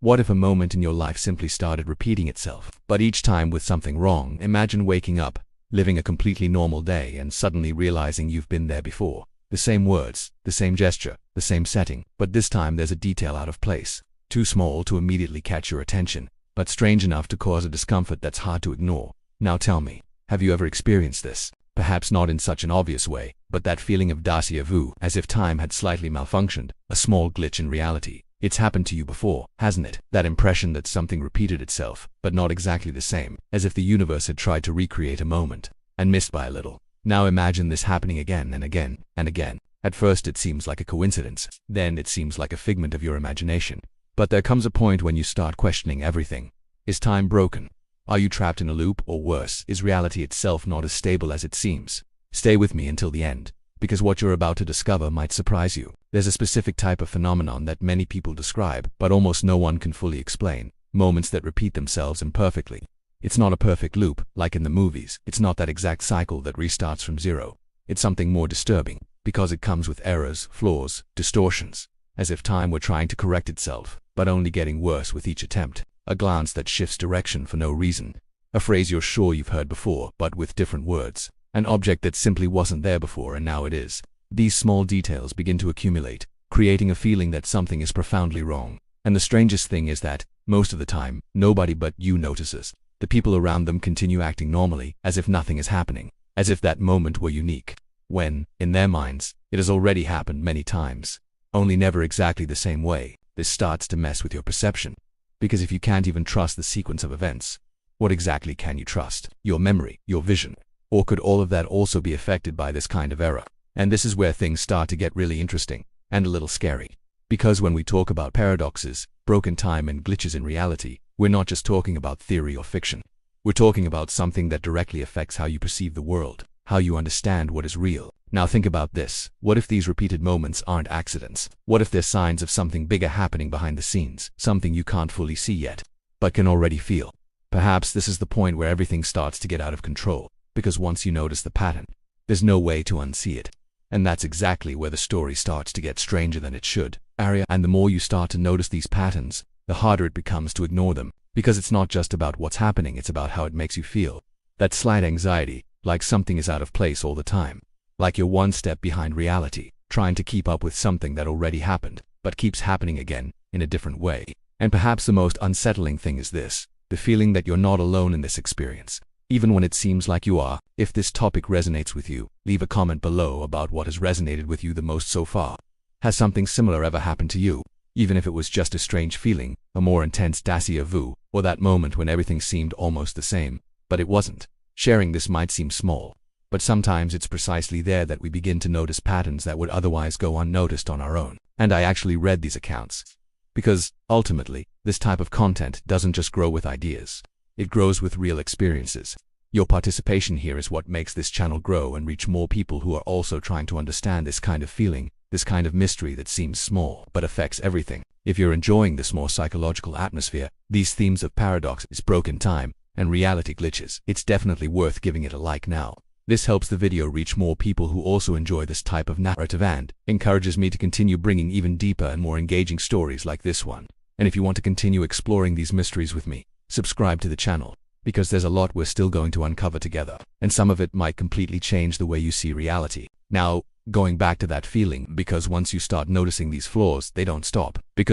What if a moment in your life simply started repeating itself, but each time with something wrong? Imagine waking up, living a completely normal day, and suddenly realizing you've been there before. The same words, the same gesture, the same setting, but this time there's a detail out of place. Too small to immediately catch your attention, but strange enough to cause a discomfort that's hard to ignore. Now tell me, have you ever experienced this? Perhaps not in such an obvious way, but that feeling of déjà vu, as if time had slightly malfunctioned, a small glitch in reality. It's happened to you before, hasn't it? That impression that something repeated itself, but not exactly the same, as if the universe had tried to recreate a moment, and missed by a little. Now imagine this happening again and again and again. At first it seems like a coincidence, then it seems like a figment of your imagination. But there comes a point when you start questioning everything. Is time broken? Are you trapped in a loop, or worse, is reality itself not as stable as it seems? Stay with me until the end, because what you're about to discover might surprise you. There's a specific type of phenomenon that many people describe, but almost no one can fully explain. Moments that repeat themselves imperfectly. It's not a perfect loop, like in the movies. It's not that exact cycle that restarts from zero. It's something more disturbing, because it comes with errors, flaws, distortions, as if time were trying to correct itself, but only getting worse with each attempt. A glance that shifts direction for no reason. A phrase you're sure you've heard before, but with different words. An object that simply wasn't there before and now it is. These small details begin to accumulate, creating a feeling that something is profoundly wrong. And the strangest thing is that, most of the time, nobody but you notices. The people around them continue acting normally, as if nothing is happening, as if that moment were unique, when, in their minds, it has already happened many times, only never exactly the same way. This starts to mess with your perception. Because if you can't even trust the sequence of events, what exactly can you trust? Your memory, your vision? Or could all of that also be affected by this kind of error? And this is where things start to get really interesting, and a little scary. Because when we talk about paradoxes, broken time and glitches in reality, we're not just talking about theory or fiction. We're talking about something that directly affects how you perceive the world, how you understand what is real. Now think about this. What if these repeated moments aren't accidents? What if they're signs of something bigger happening behind the scenes, something you can't fully see yet, but can already feel? Perhaps this is the point where everything starts to get out of control, because once you notice the pattern, there's no way to unsee it. And that's exactly where the story starts to get stranger than it should. And the more you start to notice these patterns, the harder it becomes to ignore them, because it's not just about what's happening, it's about how it makes you feel. That slight anxiety, like something is out of place all the time. Like you're one step behind reality, trying to keep up with something that already happened, but keeps happening again, in a different way. And perhaps the most unsettling thing is this, the feeling that you're not alone in this experience, even when it seems like you are. If this topic resonates with you, leave a comment below about what has resonated with you the most so far. Has something similar ever happened to you? Even if it was just a strange feeling, a more intense déjà vu, or that moment when everything seemed almost the same, but it wasn't. Sharing this might seem small, but sometimes it's precisely there that we begin to notice patterns that would otherwise go unnoticed on our own. And I actually read these accounts, because, ultimately, this type of content doesn't just grow with ideas. It grows with real experiences. Your participation here is what makes this channel grow and reach more people who are also trying to understand this kind of feeling, this kind of mystery that seems small but affects everything. If you're enjoying this more psychological atmosphere, these themes of paradoxes, broken time, and reality glitches, it's definitely worth giving it a like now. This helps the video reach more people who also enjoy this type of narrative and encourages me to continue bringing even deeper and more engaging stories like this one. And if you want to continue exploring these mysteries with me, subscribe to the channel, because there's a lot we're still going to uncover together, and some of it might completely change the way you see reality. Now, going back to that feeling, because once you start noticing these flaws, they don't stop. At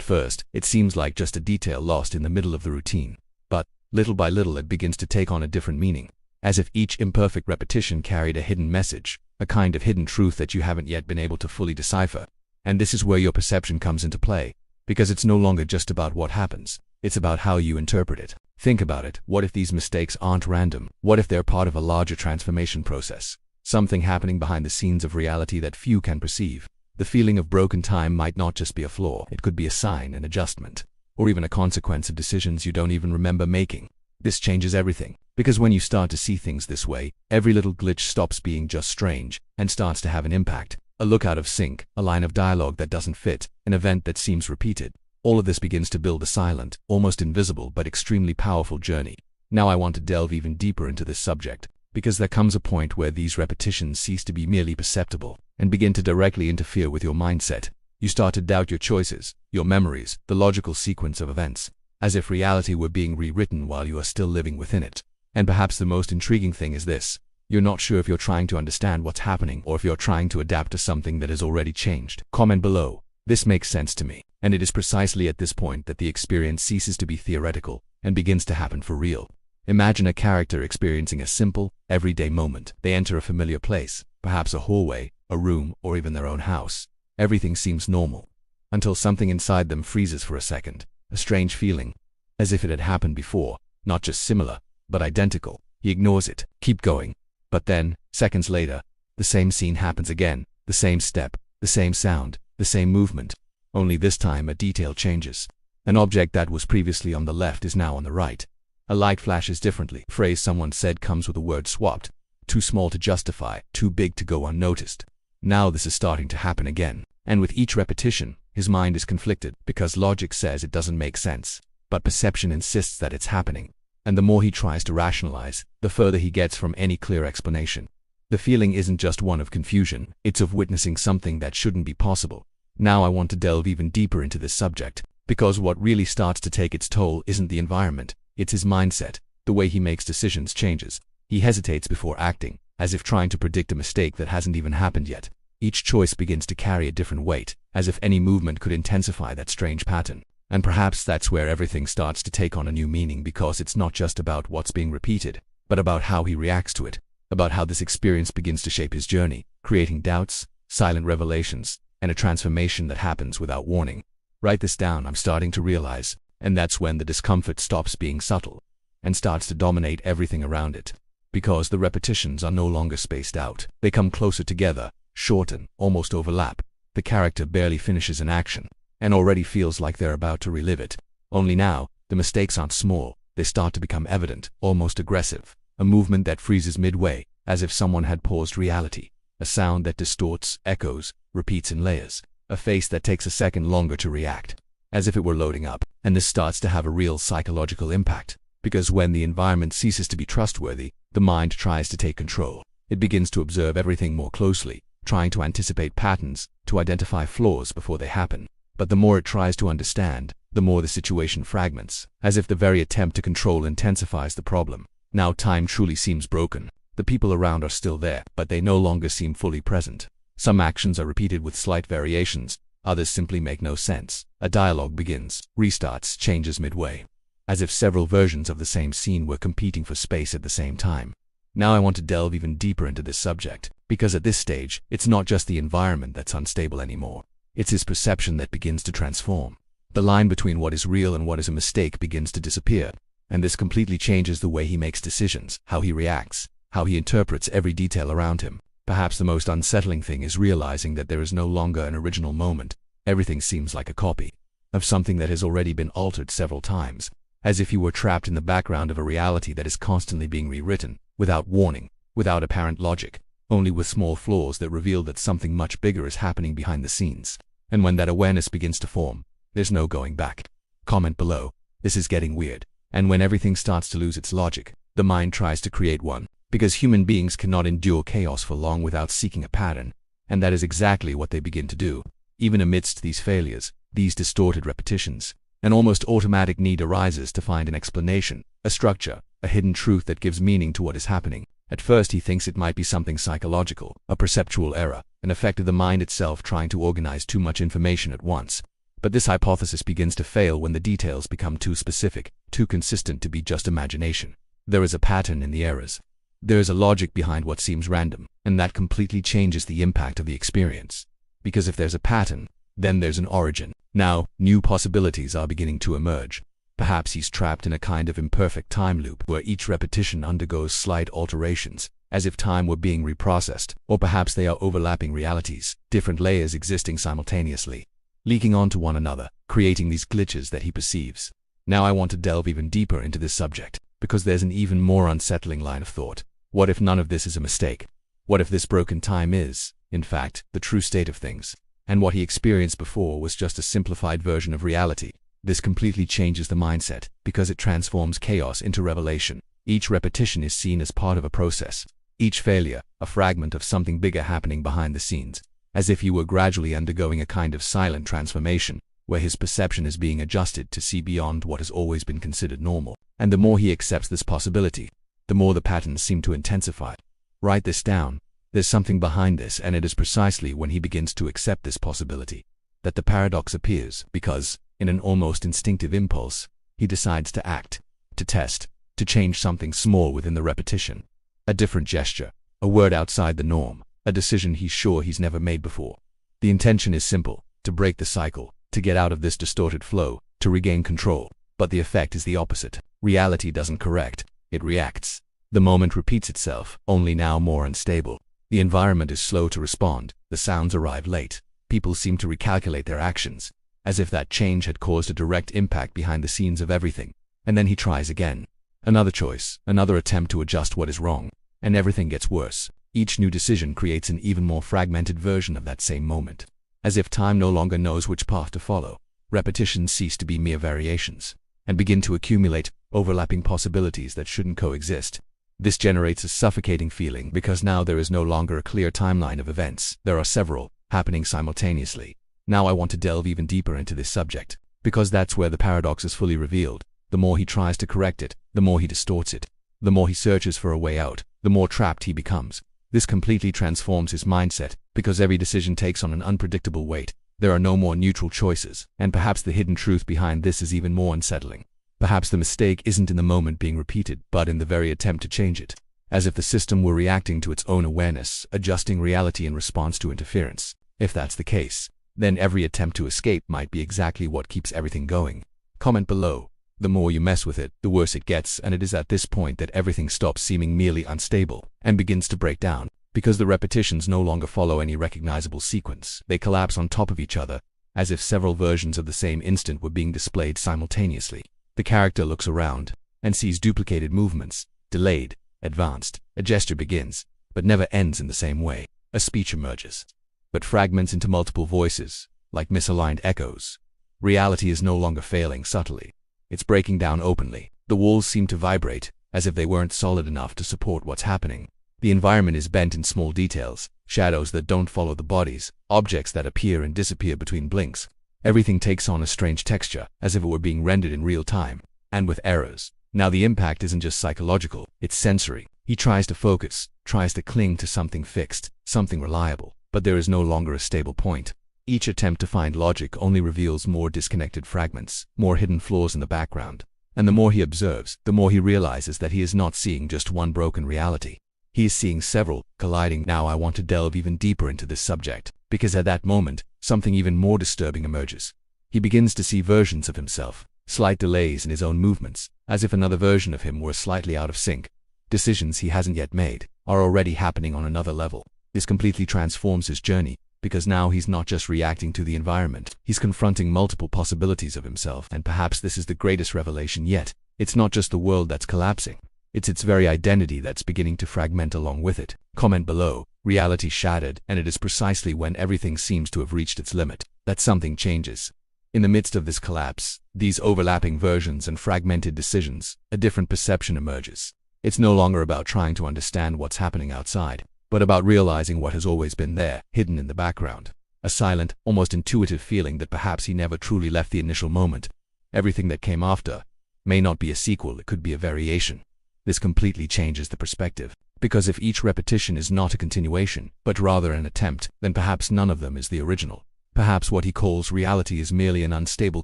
first, it seems like just a detail lost in the middle of the routine. But, little by little it begins to take on a different meaning, as if each imperfect repetition carried a hidden message, a kind of hidden truth that you haven't yet been able to fully decipher. And this is where your perception comes into play, because it's no longer just about what happens, it's about how you interpret it. Think about it. What if these mistakes aren't random? What if they're part of a larger transformation process? Something happening behind the scenes of reality that few can perceive. The feeling of broken time might not just be a flaw, it could be a sign, an adjustment, or even a consequence of decisions you don't even remember making. This changes everything, because when you start to see things this way, every little glitch stops being just strange and starts to have an impact. A look out of sync, a line of dialogue that doesn't fit, an event that seems repeated. All of this begins to build a silent, almost invisible but extremely powerful journey. Now I want to delve even deeper into this subject, because there comes a point where these repetitions cease to be merely perceptible and begin to directly interfere with your mindset. You start to doubt your choices, your memories, the logical sequence of events, as if reality were being rewritten while you are still living within it. And perhaps the most intriguing thing is this: you're not sure if you're trying to understand what's happening or if you're trying to adapt to something that has already changed. Comment below. This makes sense to me, and it is precisely at this point that the experience ceases to be theoretical and begins to happen for real. Imagine a character experiencing a simple, everyday moment. They enter a familiar place, perhaps a hallway, a room, or even their own house. Everything seems normal, until something inside them freezes for a second, a strange feeling, as if it had happened before, not just similar, but identical. He ignores it, keep going. But then, seconds later, the same scene happens again, the same step, the same sound, the same movement. Only this time a detail changes. An object that was previously on the left is now on the right. A light flashes differently. A phrase someone said comes with a word swapped. Too small to justify, too big to go unnoticed. Now this is starting to happen again. And with each repetition, his mind is conflicted, because logic says it doesn't make sense, but perception insists that it's happening. And the more he tries to rationalize, the further he gets from any clear explanation. The feeling isn't just one of confusion, it's of witnessing something that shouldn't be possible. Now I want to delve even deeper into this subject, because what really starts to take its toll isn't the environment, it's his mindset. The way he makes decisions changes. He hesitates before acting, as if trying to predict a mistake that hasn't even happened yet. Each choice begins to carry a different weight, as if any movement could intensify that strange pattern. And perhaps that's where everything starts to take on a new meaning, because it's not just about what's being repeated, but about how he reacts to it, about how this experience begins to shape his journey, creating doubts, silent revelations, and a transformation that happens without warning. Write this down, I'm starting to realize. And that's when the discomfort stops being subtle and starts to dominate everything around it. Because the repetitions are no longer spaced out. They come closer together, shorten, almost overlap. The character barely finishes an action and already feels like they're about to relive it. Only now, the mistakes aren't small. They start to become evident, almost aggressive. A movement that freezes midway, as if someone had paused reality. A sound that distorts, echoes, repeats in layers. A face that takes a second longer to react, as if it were loading up. And this starts to have a real psychological impact, because when the environment ceases to be trustworthy, the mind tries to take control. It begins to observe everything more closely, trying to anticipate patterns, to identify flaws before they happen. But the more it tries to understand, the more the situation fragments, as if the very attempt to control intensifies the problem. Now time truly seems broken. The people around are still there, but they no longer seem fully present. Some actions are repeated with slight variations, others simply make no sense. A dialogue begins, restarts, changes midway, as if several versions of the same scene were competing for space at the same time. Now I want to delve even deeper into this subject, because at this stage, it's not just the environment that's unstable anymore. It's his perception that begins to transform. The line between what is real and what is a mistake begins to disappear, and this completely changes the way he makes decisions, how he reacts, how he interprets every detail around him. Perhaps the most unsettling thing is realizing that there is no longer an original moment. Everything seems like a copy of something that has already been altered several times, as if he were trapped in the background of a reality that is constantly being rewritten, without warning, without apparent logic, only with small flaws that reveal that something much bigger is happening behind the scenes. And when that awareness begins to form, there's no going back. Comment below. This is getting weird. And when everything starts to lose its logic, the mind tries to create one, because human beings cannot endure chaos for long without seeking a pattern, and that is exactly what they begin to do. Even amidst these failures, these distorted repetitions, an almost automatic need arises to find an explanation, a structure, a hidden truth that gives meaning to what is happening. At first he thinks it might be something psychological, a perceptual error, an effect of the mind itself trying to organize too much information at once. But this hypothesis begins to fail when the details become too specific, too consistent to be just imagination. There is a pattern in the errors. There is a logic behind what seems random, and that completely changes the impact of the experience. Because if there's a pattern, then there's an origin. Now, new possibilities are beginning to emerge. Perhaps he's trapped in a kind of imperfect time loop where each repetition undergoes slight alterations, as if time were being reprocessed, or perhaps they are overlapping realities, different layers existing simultaneously, leaking onto one another, creating these glitches that he perceives. Now I want to delve even deeper into this subject, because there's an even more unsettling line of thought. What if none of this is a mistake? What if this broken time is, in fact, the true state of things, and what he experienced before was just a simplified version of reality? This completely changes the mindset, because it transforms chaos into revelation. Each repetition is seen as part of a process. Each failure, a fragment of something bigger happening behind the scenes. as if he were gradually undergoing a kind of silent transformation, where his perception is being adjusted to see beyond what has always been considered normal. And the more he accepts this possibility, the more the patterns seem to intensify. Write this down. There's something behind this, and it is precisely when he begins to accept this possibility that the paradox appears, because, in an almost instinctive impulse, he decides to act, to test, to change something small within the repetition. A different gesture, a word outside the norm, a decision he's sure he's never made before. The intention is simple: to break the cycle, to get out of this distorted flow, to regain control. But the effect is the opposite. Reality doesn't correct, it reacts. The moment repeats itself, only now more unstable. The environment is slow to respond, the sounds arrive late. People seem to recalculate their actions, as if that change had caused a direct impact behind the scenes of everything. And then he tries again. Another choice, another attempt to adjust what is wrong, and everything gets worse. Each new decision creates an even more fragmented version of that same moment. As if time no longer knows which path to follow, repetitions cease to be mere variations, and begin to accumulate, overlapping possibilities that shouldn't coexist. This generates a suffocating feeling because now there is no longer a clear timeline of events. There are several, happening simultaneously. Now I want to delve even deeper into this subject, because that's where the paradox is fully revealed. The more he tries to correct it, the more he distorts it. The more he searches for a way out, the more trapped he becomes. This completely transforms his mindset, because every decision takes on an unpredictable weight. There are no more neutral choices, and perhaps the hidden truth behind this is even more unsettling. Perhaps the mistake isn't in the moment being repeated, but in the very attempt to change it. As if the system were reacting to its own awareness, adjusting reality in response to interference. If that's the case, then every attempt to escape might be exactly what keeps everything going. Comment below. The more you mess with it, the worse it gets, and it is at this point that everything stops seeming merely unstable and begins to break down, because the repetitions no longer follow any recognizable sequence. They collapse on top of each other, as if several versions of the same instant were being displayed simultaneously. The character looks around and sees duplicated movements, delayed, advanced. A gesture begins, but never ends in the same way. A speech emerges, but fragments into multiple voices, like misaligned echoes. Reality is no longer failing subtly. It's breaking down openly. The walls seem to vibrate, as if they weren't solid enough to support what's happening. The environment is bent in small details, shadows that don't follow the bodies, objects that appear and disappear between blinks. Everything takes on a strange texture, as if it were being rendered in real time, and with errors. Now the impact isn't just psychological, it's sensory. He tries to focus, tries to cling to something fixed, something reliable, but there is no longer a stable point. Each attempt to find logic only reveals more disconnected fragments, more hidden flaws in the background. And the more he observes, the more he realizes that he is not seeing just one broken reality. He is seeing several, colliding. Now I want to delve even deeper into this subject, because at that moment, something even more disturbing emerges. He begins to see versions of himself, slight delays in his own movements, as if another version of him were slightly out of sync. Decisions he hasn't yet made are already happening on another level. This completely transforms his journey, because now he's not just reacting to the environment, he's confronting multiple possibilities of himself. And perhaps this is the greatest revelation yet. It's not just the world that's collapsing, it's its very identity that's beginning to fragment along with it. Comment below. Reality shattered, and it is precisely when everything seems to have reached its limit that something changes. In the midst of this collapse, these overlapping versions and fragmented decisions, a different perception emerges. It's no longer about trying to understand what's happening outside, but about realizing what has always been there, hidden in the background. A silent, almost intuitive feeling that perhaps he never truly left the initial moment. Everything that came after may not be a sequel, it could be a variation. This completely changes the perspective, because if each repetition is not a continuation, but rather an attempt, then perhaps none of them is the original. Perhaps what he calls reality is merely an unstable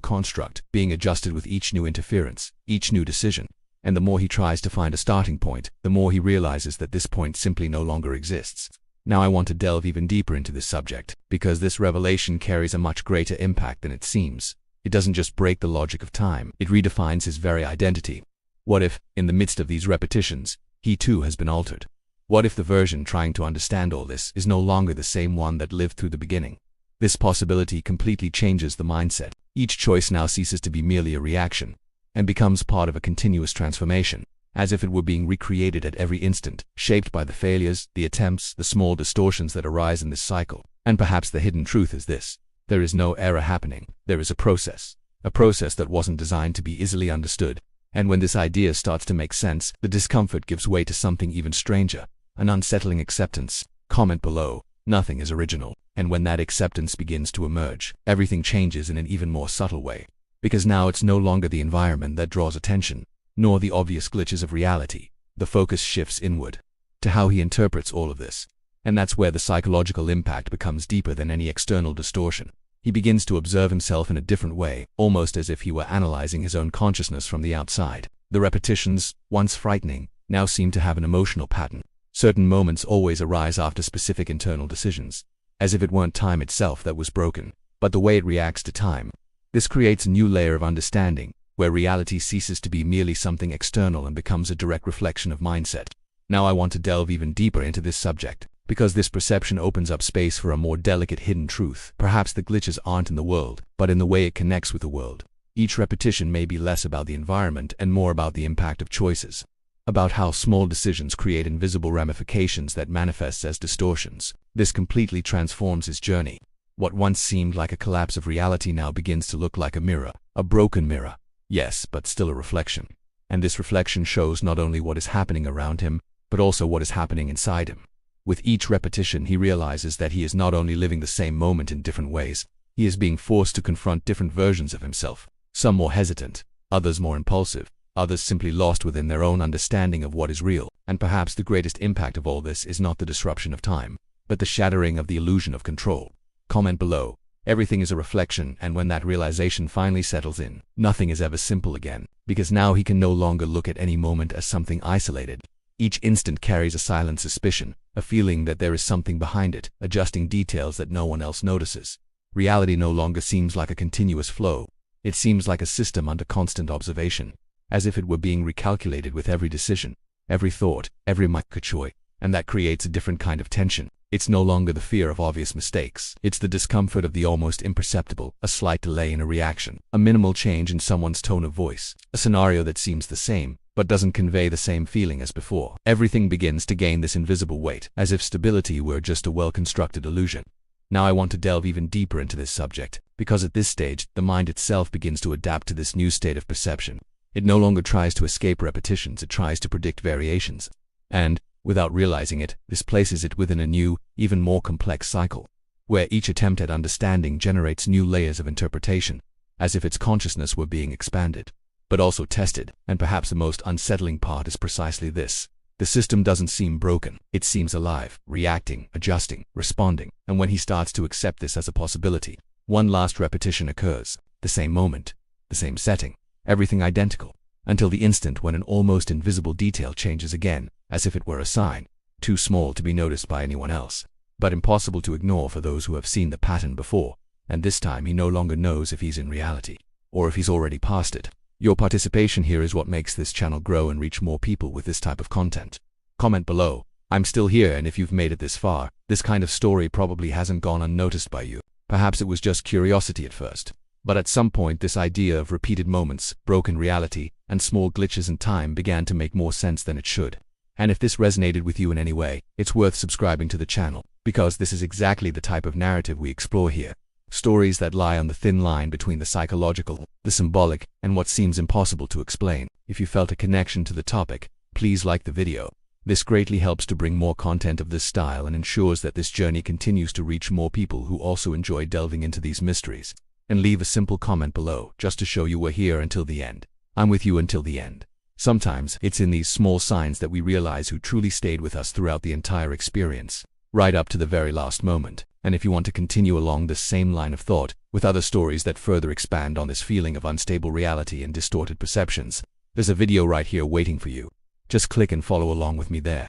construct, being adjusted with each new interference, each new decision. And the more he tries to find a starting point, the more he realizes that this point simply no longer exists. Now I want to delve even deeper into this subject, because this revelation carries a much greater impact than it seems. It doesn't just break the logic of time, it redefines his very identity. What if, in the midst of these repetitions, he too has been altered? What if the version trying to understand all this is no longer the same one that lived through the beginning? This possibility completely changes the mindset. Each choice now ceases to be merely a reaction, and becomes part of a continuous transformation, as if it were being recreated at every instant, shaped by the failures, the attempts, the small distortions that arise in this cycle. And perhaps the hidden truth is this: there is no error happening, there is a process that wasn't designed to be easily understood. And when this idea starts to make sense, the discomfort gives way to something even stranger, an unsettling acceptance. Comment below. Nothing is original. And when that acceptance begins to emerge, everything changes in an even more subtle way. Because now it's no longer the environment that draws attention, nor the obvious glitches of reality. The focus shifts inward, to how he interprets all of this. And that's where the psychological impact becomes deeper than any external distortion. He begins to observe himself in a different way, almost as if he were analyzing his own consciousness from the outside. The repetitions, once frightening, now seem to have an emotional pattern. Certain moments always arise after specific internal decisions, as if it weren't time itself that was broken, but the way it reacts to time. This creates a new layer of understanding, where reality ceases to be merely something external and becomes a direct reflection of mindset. Now I want to delve even deeper into this subject, because this perception opens up space for a more delicate hidden truth. Perhaps the glitches aren't in the world, but in the way it connects with the world. Each repetition may be less about the environment and more about the impact of choices, about how small decisions create invisible ramifications that manifest as distortions. This completely transforms his journey. What once seemed like a collapse of reality now begins to look like a mirror, a broken mirror. Yes, but still a reflection. And this reflection shows not only what is happening around him, but also what is happening inside him. With each repetition, he realizes that he is not only living the same moment in different ways, he is being forced to confront different versions of himself, some more hesitant, others more impulsive, others simply lost within their own understanding of what is real. And perhaps the greatest impact of all this is not the disruption of time, but the shattering of the illusion of control. Comment below. Everything is a reflection, and when that realization finally settles in, nothing is ever simple again, because now he can no longer look at any moment as something isolated. Each instant carries a silent suspicion, a feeling that there is something behind it, adjusting details that no one else notices. Reality no longer seems like a continuous flow. It seems like a system under constant observation, as if it were being recalculated with every decision, every thought, every micro-choice, and that creates a different kind of tension. It's no longer the fear of obvious mistakes. It's the discomfort of the almost imperceptible, a slight delay in a reaction, a minimal change in someone's tone of voice, a scenario that seems the same, but doesn't convey the same feeling as before. Everything begins to gain this invisible weight, as if stability were just a well-constructed illusion. Now I want to delve even deeper into this subject, because at this stage, the mind itself begins to adapt to this new state of perception. It no longer tries to escape repetitions, it tries to predict variations. And, without realizing it, this places it within a new, even more complex cycle, where each attempt at understanding generates new layers of interpretation, as if its consciousness were being expanded, but also tested. And perhaps the most unsettling part is precisely this. The system doesn't seem broken. It seems alive, reacting, adjusting, responding. And when he starts to accept this as a possibility, one last repetition occurs. The same moment, the same setting, everything identical, until the instant when an almost invisible detail changes again, as if it were a sign, too small to be noticed by anyone else, but impossible to ignore for those who have seen the pattern before. And this time he no longer knows if he's in reality, or if he's already past it. Your participation here is what makes this channel grow and reach more people with this type of content. Comment below. I'm still here, and if you've made it this far, this kind of story probably hasn't gone unnoticed by you. Perhaps it was just curiosity at first. But at some point this idea of repeated moments, broken reality, and small glitches in time began to make more sense than it should. And if this resonated with you in any way, it's worth subscribing to the channel, because this is exactly the type of narrative we explore here. Stories that lie on the thin line between the psychological, the symbolic, and what seems impossible to explain. If you felt a connection to the topic, please like the video. This greatly helps to bring more content of this style and ensures that this journey continues to reach more people who also enjoy delving into these mysteries. And leave a simple comment below, just to show you were here until the end. I'm with you until the end. Sometimes, it's in these small signs that we realize who truly stayed with us throughout the entire experience, right up to the very last moment. And if you want to continue along this same line of thought, with other stories that further expand on this feeling of unstable reality and distorted perceptions, there's a video right here waiting for you. Just click and follow along with me there.